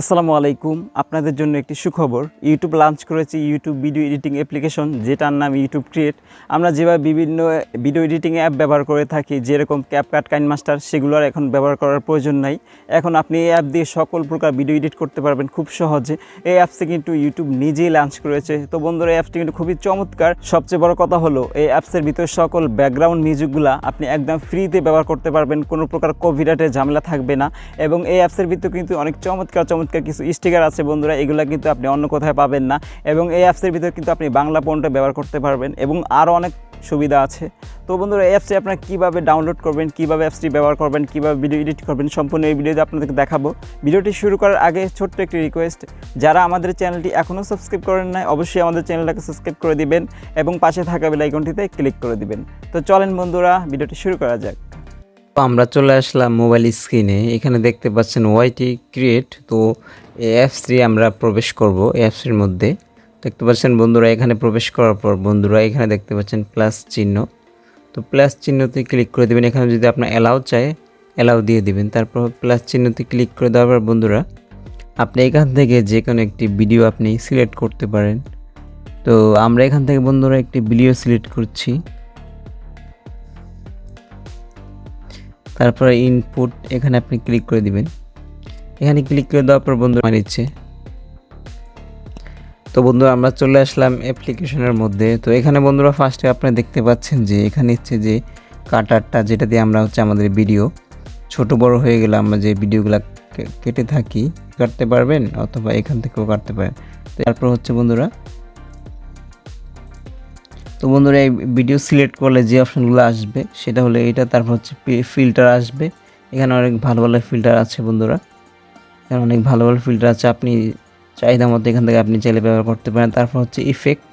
আসসালামু আলাইকুম। আপনাদের জন্য একটি সুখবর। ইউটিউব লঞ্চ করেছে ইউটিউব ভিডিও এডিটিং অ্যাপ্লিকেশন, যেটার নাম ইউটিউব ক্রিয়েট। আমরা যেভাবে বিভিন্ন ভিডিও এডিটিং অ্যাপ ব্যবহার করে থাকি, যেরকম ক্যাপকাট, কাইনমাস্টার, সেগুলো আর এখন ব্যবহার করার প্রয়োজন নাই। এখন আপনি এই অ্যাপ দিয়ে সকল প্রকার ভিডিও এডিট করতে পারবেন খুব সহজে। এই অ্যাপসে কিন্তু ইউটিউব নিজেই লঞ্চ করেছে। তো বন্ধুরা, এই অ্যাপসটি কিন্তু খুবই চমৎকার। সবচেয়ে বড় কথা হলো, এই অ্যাপসের ভিতরে সকল ব্যাকগ্রাউন্ড মিউজিকগুলো আপনি একদম ফ্রিতে ব্যবহার করতে পারবেন, কোনো প্রকার কপিরাইটের ঝামেলা থাকবে না। এবং এই অ্যাপসের ভিতরে কিন্তু অনেক চমৎকার কিছু স্টিকার আছে বন্ধুরা, এগুলো কিন্তু আপনি অন্য কোথায় পাবেন না। এবং এই অ্যাপসের ভিতরে কিন্তু আপনি বাংলা ফন্টে ব্যবহার করতে পারবেন এবং আরও অনেক সুবিধা আছে। তো বন্ধুরা, এই অ্যাপসটি আপনারা কীভাবে ডাউনলোড করবেন, কীভাবে অ্যাপসটি ব্যবহার করবেন, কীভাবে ভিডিও এডিট করবেন, সম্পূর্ণ এই ভিডিওতে আপনাদেরকে দেখাবো। ভিডিওটি শুরু করার আগে ছোট্ট একটি রিকোয়েস্ট, যারা আমাদের চ্যানেলটি এখনও সাবস্ক্রাইব করেন নাই, অবশ্যই আমাদের চ্যানেলটাকে সাবস্ক্রাইব করে দিবেন এবং পাশে থাকা বেল আইকনটিতে ক্লিক করে দিবেন। তো চলেন বন্ধুরা, ভিডিওটি শুরু করা যাক। আমরা চলে আসলাম মোবাইল স্ক্রিনে। এখানে দেখতে পাচ্ছেন ওয়াইটি ক্রিয়েট। তো এই অ্যাপসটি আমরা প্রবেশ করব। অ্যাপসের মধ্যে দেখতে পাচ্ছেন বন্ধুরা, এখানে প্রবেশ করার পর বন্ধুরা এখানে দেখতে পাচ্ছেন প্লাস চিহ্ন। তো প্লাস চিহ্নতে ক্লিক করে দেবেন। এখানে যদি আপনার অ্যালাউ চায়, অ্যালাউ দিয়ে দিবেন। তারপর প্লাস চিহ্নতে ক্লিক করে দেওয়ার পর বন্ধুরা আপনি এখান থেকে যে কোনো একটি ভিডিও আপনি সিলেক্ট করতে পারেন। তো আমরা এখান থেকে বন্ধুরা একটি ভিডিও সিলেক্ট করছি। তারপরে ইনপুট, এখানে আপনি ক্লিক করে দিবেন। এখানে ক্লিক করে দেওয়ার পর বন্ধু মারিচ্ছে। তো বন্ধুরা, আমরা চলে আসলাম অ্যাপ্লিকেশনের মধ্যে। তো এখানে বন্ধুরা ফার্স্টে আপনি দেখতে পাচ্ছেন যে এখানে হচ্ছে যে কাটারটা, যেটা দিয়ে আমরা হচ্ছে আমাদের ভিডিও ছোট বড় হয়ে গেলে আমরা যে ভিডিওগুলো কেটে থাকি কাটতে পারবেন, অথবা এখান থেকেও কাটতে পারেন। তারপর হচ্ছে বন্ধুরা, তো বন্ধুরা এই ভিডিও সিলেক্ট করলে যে অপশনগুলো আসবে সেটা হলো এইটা। তারপর হচ্ছে ফিল্টার আসবে। এখানে অনেক ভালো ভালো ফিল্টার আছে বন্ধুরা, এখানে অনেক ভালো ভালো ফিল্টার আছে, আপনি চাহিদা মতো এখান থেকে আপনি চাইলে ব্যবহার করতে পারেন। তারপর হচ্ছে ইফেক্ট,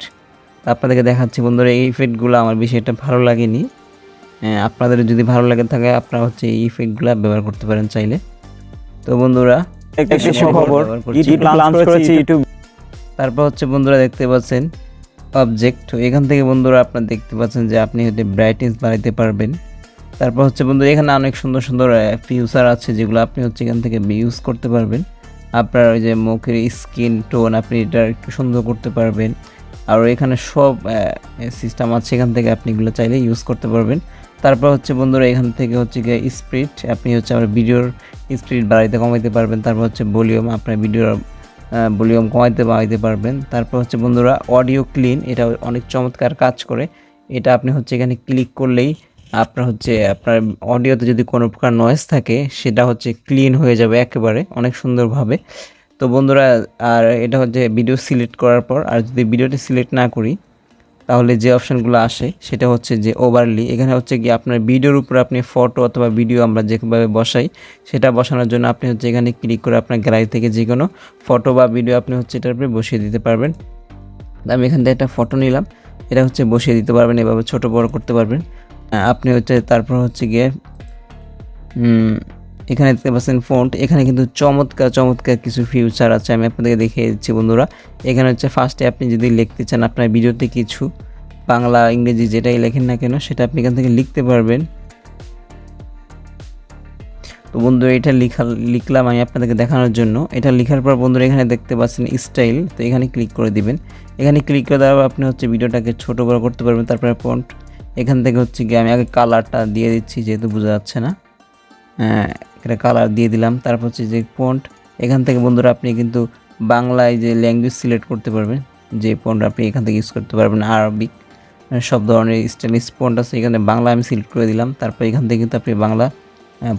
আপনাদেরকে দেখাচ্ছি বন্ধুরা। এই ইফেক্টগুলো আমার বেশি একটা ভালো লাগেনি, আপনাদের যদি ভালো লাগে থাকে আপনারা হচ্ছে এই ইফেক্টগুলো ব্যবহার করতে পারেন চাইলে। তো বন্ধুরা, তারপর হচ্ছে বন্ধুরা দেখতে পাচ্ছেন অবজেক্ট। এখান থেকে বন্ধুরা আপনারা দেখতে পাচ্ছেন যে আপনি হচ্ছে ব্রাইটনেস বাড়াইতে পারবেন। তারপর হচ্ছে বন্ধুরা এখানে অনেক সুন্দর সুন্দর ফিউচার আছে, যেগুলো আপনি হচ্ছে এখান থেকে ইউজ করতে পারবেন। আপনার ওই যে মুখের স্কিন টোন আপনি এটা একটু সুন্দর করতে পারবেন। আর এখানে সব সিস্টেম আছে, এখান থেকে আপনি এগুলো চাইলে ইউজ করতে পারবেন। তারপর হচ্ছে বন্ধুরা এখান থেকে হচ্ছে গিয়ে স্পিড, আপনি হচ্ছে আমার ভিডিওর স্পিড বাড়াইতে কমাইতে পারবেন। তারপর হচ্ছে ভলিউম, আপনার ভিডিওর ভলিউম কমাইতে বাড়াইতে পারবেন। তারপর হচ্ছে বন্ধুরা অডিও ক্লিন, এটা অনেক চমৎকার কাজ করে। এটা আপনি হচ্ছে এখানে ক্লিক করলেই আপনার হচ্ছে আপনার অডিওতে যদি কোনো প্রকার নয়েজ থাকে সেটা হচ্ছে ক্লিন হয়ে যাবে একেবারে অনেক সুন্দরভাবে। তো বন্ধুরা, আর এটা হচ্ছে ভিডিও সিলেক্ট করার পর, আর যদি ভিডিওটি সিলেক্ট না করি তাহলে যে অপশানগুলো আসে সেটা হচ্ছে যে ওভারলি। এখানে হচ্ছে কি আপনার ভিডিওর উপরে আপনি ফটো অথবা ভিডিও আমরা যেভাবে বসাই সেটা বসানোর জন্য আপনি হচ্ছে এখানে ক্লিক করে আপনার গ্যালারি থেকে যে কোনো ফটো বা ভিডিও আপনি হচ্ছে এটার উপরে বসিয়ে দিতে পারবেন। আমি এখান থেকে একটা ফটো নিলাম, এটা হচ্ছে বসিয়ে দিতে পারবেন, এভাবে ছোট বড় করতে পারবেন আপনি হচ্ছে। তারপর হচ্ছে গিয়ে এখানে দেখতে পাচ্ছেন ফন্ট, এখানে কিন্তু চমৎকার চমৎকার কিছু ফিউচার আছে, আমি আপনাদেরকে দেখিয়ে দিচ্ছি বন্ধুরা। এখানে হচ্ছে ফার্স্টে আপনি যদি লিখতে চান আপনার ভিডিওতে কিছু, বাংলা ইংরেজি যেটাই লেখেন না কেন সেটা আপনি এখান থেকে লিখতে পারবেন। তো বন্ধুরা এটা লিখলাম আমি আপনাদেরকে দেখানোর জন্য। এটা লেখার পর বন্ধুরা এখানে দেখতে পাচ্ছেন স্টাইল, তো এখানে ক্লিক করে দিবেন। এখানে ক্লিক করে দেওয়ার পর আপনি হচ্ছে ভিডিওটাকে ছোট বড় করতে পারবেন। তারপরে ফন্ট, এখান থেকে হচ্ছে গিয়ে আমি আগে কালারটা দিয়ে দিচ্ছি যেহেতু বোঝা যাচ্ছে না, এখানে কালার দিয়ে দিলাম। তারপর হচ্ছে যে ফন্ট, এখান থেকে বন্ধুরা আপনি কিন্তু বাংলায় যে ল্যাঙ্গুয়েজ সিলেক্ট করতে পারবেন, যে ফন্ট আপনি এখান থেকে ইউজ করতে পারবেন। আরবিক সব ধরনের স্টাইলিশ ফন্ট আছে, এখানে বাংলা আমি সিলেক্ট করে দিলাম। তারপর এখান থেকে কিন্তু আপনি বাংলা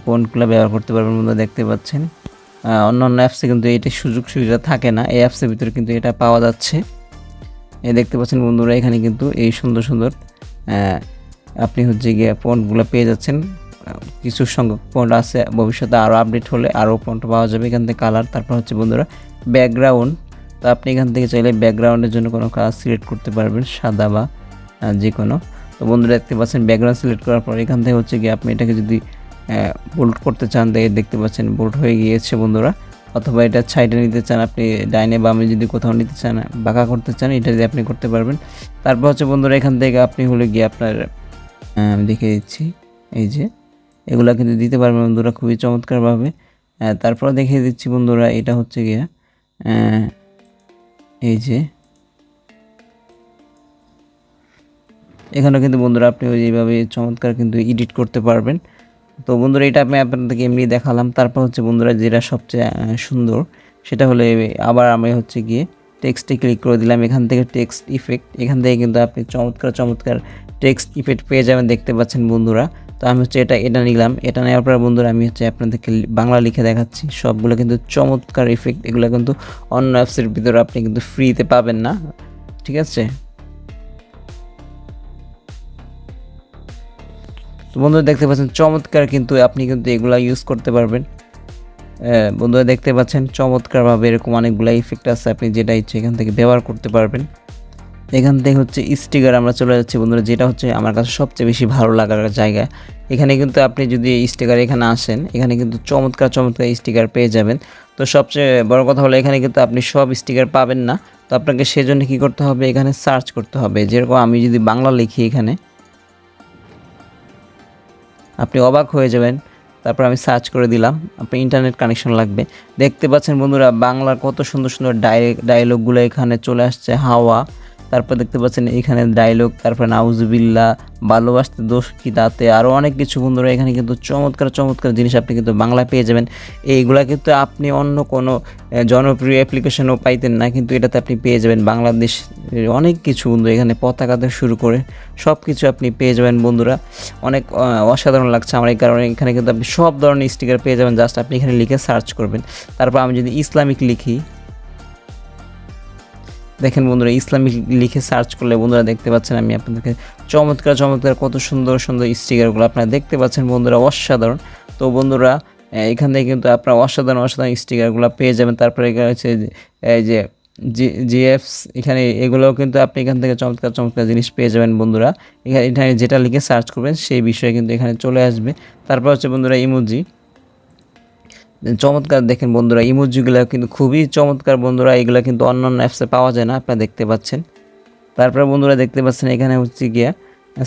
ফন্টগুলো ব্যবহার করতে পারবেন। বন্ধুরা দেখতে পাচ্ছেন অন্য অন্য অ্যাপসে কিন্তু এটা সুযোগ সুবিধা থাকে না, এই অ্যাপসের ভিতরে কিন্তু এটা পাওয়া যাচ্ছে। এই দেখতে পাচ্ছেন বন্ধুরা এখানে কিন্তু এই সুন্দর সুন্দর আপনি হচ্ছে গিয়ে ফন্টগুলো পেয়ে যাচ্ছেন। কিছু সংখ্যক ফন্ট আছে, ভবিষ্যতে আরও আপডেট হলে আরও ফন্ট পাওয়া যাবে এখান থেকে কালার। তারপর হচ্ছে বন্ধুরা ব্যাকগ্রাউন্ড, তো আপনি এখান থেকে চাইলে ব্যাকগ্রাউন্ডের জন্য কোনো কালার সিলেক্ট করতে পারবেন, সাদা বা যে কোনো। তো বন্ধুরা দেখতে পাচ্ছেন ব্যাকগ্রাউন্ড সিলেক্ট করার পর এখান থেকে হচ্ছে গিয়ে আপনি এটাকে যদি বোল্ড করতে চান দেখতে পাচ্ছেন বোল্ড হয়ে গিয়েছে বন্ধুরা, অথবা এটা সাইডে নিতে চান আপনি, ডাইনে বামে যদি কোথাও নিতে চান, বাঁকা করতে চান, এটা দিয়ে আপনি করতে পারবেন। তারপর হচ্ছে বন্ধুরা এখান থেকে আপনি হলে গিয়ে আপনার আমি দেখিয়ে দিচ্ছি, এই যে এগুলা কিন্তু দিতে পারবেন বন্ধুরা খুবই চমৎকারভাবে। তারপর দেখিয়ে দিচ্ছি বন্ধুরা, এটা হচ্ছে গিয়ে এই যে এখানেও কিন্তু বন্ধুরা আপনি এইভাবে চমৎকার কিন্তু এডিট করতে পারবেন। তো বন্ধুরা এটা আমি আপনাদেরকে এমনি দেখালাম। তারপর হচ্ছে বন্ধুরা যেটা সবচেয়ে সুন্দর সেটা হলো আবার আমি হচ্ছে গিয়ে টেক্সটে ক্লিক করে দিলাম। এখান থেকে টেক্সট ইফেক্ট, এখান থেকে কিন্তু আপনি চমৎকার চমৎকার টেক্সট ইফেক্ট পেয়ে যাবেন, দেখতে পাচ্ছেন বন্ধুরা। তো আমি হচ্ছে এটা নিলাম। এটা নেওয়ার পর বন্ধুরা আমি হচ্ছে আপনাদেরকে বাংলা লিখে দেখাচ্ছি। সবগুলো কিন্তু চমৎকার ইফেক্ট, এগুলো কিন্তু অন্য অ্যাপসের ভিতরে আপনি কিন্তু ফ্রিতে পাবেন না, ঠিক আছে। তো বন্ধুরা দেখতে পাচ্ছেন চমৎকার কিন্তু আপনি কিন্তু এগুলা ইউজ করতে পারবেন। বন্ধুরা দেখতে পাচ্ছেন চমৎকারভাবে এরকম অনেকগুলো ইফেক্ট আছে, আপনি যেটা ইচ্ছে এখান থেকে ব্যবহার করতে পারবেন। এখান থেকে হচ্ছে স্টিকার আমরা চলে যাচ্ছি বন্ধুরা, যেটা হচ্ছে আমার কাছে সবচেয়ে বেশি ভালো লাগার জায়গা। এখানে কিন্তু আপনি যদি স্টিকার এখানে আসেন, এখানে কিন্তু চমৎকার চমৎকার স্টিকার পেয়ে যাবেন। তো সবচেয়ে বড় কথা হলো এখানে কিন্তু আপনি সব স্টিকার পাবেন না। তো আপনাকে সেজন্য কী করতে হবে, এখানে সার্চ করতে হবে। যেরকম আমি যদি বাংলা লিখি এখানে, আপনি অবাক হয়ে যাবেন। তারপর আমি সার্চ করে দিলাম, আপনার ইন্টারনেট কানেকশন লাগবে। দেখতে পাচ্ছেন বন্ধুরা বাংলার কত সুন্দর সুন্দর ডায়লগগুলো এখানে চলে আসছে। হাওয়া, তারপর দেখতে পাচ্ছেন এখানে ডায়লগ, তারপর নাউজুবিল্লাহ, ভালোবাসতে দোষ কি তাতে, আরও অনেক কিছু বন্ধুরা এখানে কিন্তু চমৎকার চমৎকার জিনিস আপনি কিন্তু বাংলায় পেয়ে যাবেন। এইগুলা কিন্তু আপনি অন্য কোনো জনপ্রিয় অ্যাপ্লিকেশনও পাইতেন না, কিন্তু এটাতে আপনি পেয়ে যাবেন। বাংলাদেশ অনেক কিছু বন্ধু, এখানে পতাকা থেকে শুরু করে সব কিছু আপনি পেয়ে যাবেন বন্ধুরা। অনেক অসাধারণ লাগছে আমার এই কারণে। এখানে কিন্তু আপনি সব ধরনের স্টিকার পেয়ে যাবেন, জাস্ট আপনি এখানে লিখে সার্চ করবেন। তারপর আমি যদি ইসলামিক লিখি, দেখেন বন্ধুরা ইসলামিক লিখে সার্চ করলে বন্ধুরা দেখতে পাচ্ছেন আমি আপনাদেরকে চমৎকার চমৎকার কত সুন্দর সুন্দর স্টিকারগুলো আপনারা দেখতে পাচ্ছেন বন্ধুরা, অসাধারণ। তো বন্ধুরা এখান থেকে কিন্তু আপনারা অসাধারণ অসাধারণ স্টিকারগুলো পেয়ে যাবেন। তারপরে এখানে হচ্ছে এই যে জিএফস, এখানে এগুলোও কিন্তু আপনি এখান থেকে চমৎকার চমৎকার জিনিস পেয়ে যাবেন বন্ধুরা। এখানে যেটা লিখে সার্চ করবেন সেই বিষয়ে কিন্তু এখানে চলে আসবে। তারপর হচ্ছে বন্ধুরা ইমোজি, চমৎকার দেখেন বন্ধুরা ইমোজিগুলো কিন্তু খুবই চমৎকার বন্ধুরা, এগুলো কিন্তু অন্যান্য অ্যাপসে পাওয়া যায় না, আপনারা দেখতে পাচ্ছেন। তারপরে বন্ধুরা দেখতে পাচ্ছেন এখানে হচ্ছে গিয়া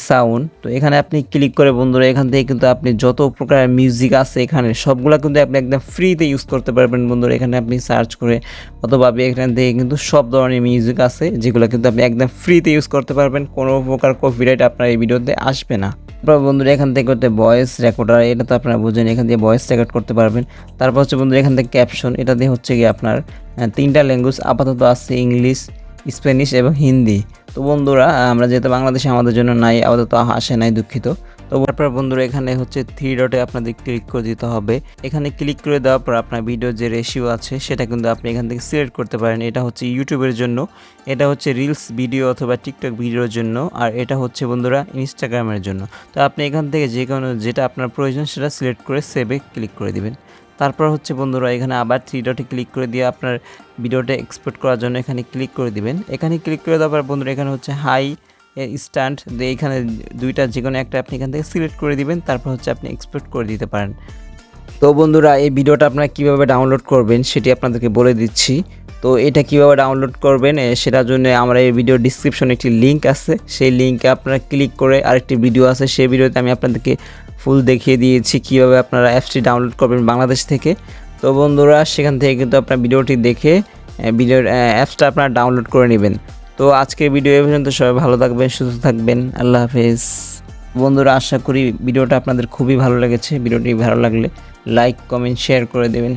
সাউন্ড। তো এখানে আপনি ক্লিক করে বন্ধুরা এখান থেকে কিন্তু আপনি যত প্রকার মিউজিক আছে এখানে সবগুলো কিন্তু আপনি একদম ফ্রিতে ইউজ করতে পারবেন বন্ধুরা। এখানে আপনি সার্চ করে অথবা এখান থেকে কিন্তু সব ধরনের মিউজিক আছে যেগুলো কিন্তু আপনি একদম ফ্রিতে ইউজ করতে পারবেন, কোনো প্রকার কপিরাইট আপনার এই ভিডিওতে আসবে না। তারপর বন্ধুরা এখান থেকে হচ্ছে ভয়েস রেকর্ডার, এটা তো আপনারা বুঝেন, এখান থেকে ভয়েস রেকর্ড করতে পারবেন। তারপর হচ্ছে বন্ধুরা এখান থেকে ক্যাপশন, এটা দিয়ে হচ্ছে গিয়ে আপনার 3টা ল্যাঙ্গুয়েজ আপাতত আছে, ইংলিশ, স্প্যানিশ এবং হিন্দি। তো বন্ধুরা আমরা যেহেতু বাংলাদেশে আমাদের জন্য নাই, আপাতত আসে নাই, দুঃখিত। তো তারপর বন্ধুরা এখানে হচ্ছে 3 ডটে আপনাদের ক্লিক করে দিতে হবে। এখানে ক্লিক করে দেওয়ার পর আপনার ভিডিও যে রেশিও আছে সেটা কিন্তু আপনি এখান থেকে সিলেক্ট করতে পারেন। এটা হচ্ছে ইউটিউবের জন্য, এটা হচ্ছে রিলস ভিডিও অথবা টিকটক ভিডিওর জন্য, আর এটা হচ্ছে বন্ধুরা ইনস্টাগ্রামের জন্য। তো আপনি এখান থেকে যে কোনো যেটা আপনার প্রয়োজন সেটা সিলেক্ট করে সেভে ক্লিক করে দিবেন। তারপর হচ্ছে বন্ধুরা এখানে আবার 3 ডটে ক্লিক করে দিয়ে আপনার ভিডিওটা এক্সপোর্ট করার জন্য এখানে ক্লিক করে দিবেন। এখানে ক্লিক করে দেওয়ার পর বন্ধুরা এখানে হচ্ছে হাই স্ট্যান্ড, এইখানে দুইটা যে কোনো একটা আপনি এখান থেকে সিলেক্ট করে দিবেন। তারপর হচ্ছে আপনি এক্সপোর্ট করে দিতে পারেন। তো বন্ধুরা এই ভিডিওটা আপনারা কীভাবে ডাউনলোড করবেন সেটি আপনাদেরকে বলে দিচ্ছি। তো এটা কিভাবে ডাউনলোড করবেন সেটার জন্য আমরা এই ভিডিও ডিসক্রিপশনে একটি লিঙ্ক আছে, সেই লিঙ্কে আপনারা ক্লিক করে আরেকটি ভিডিও আছে, সেই ভিডিওতে আমি আপনাদেরকে ফুল দেখিয়ে দিয়েছি কীভাবে আপনারা অ্যাপসটি ডাউনলোড করবেন বাংলাদেশ থেকে। তো বন্ধুরা সেখান থেকে কিন্তু আপনার ভিডিওটি দেখে অ্যাপসটা আপনারা ডাউনলোড করে নেবেন। তো আজকের ভিডিও এই পর্যন্ত, সবাই ভালো থাকবেন, সুস্থ থাকবেন, আল্লাহ হাফেজ। বন্ধুরা আশা করি ভিডিওটা আপনাদের খুবই ভালো লেগেছে। ভিডিওটি ভালো লাগলে লাইক, কমেন্ট, শেয়ার করে দেবেন।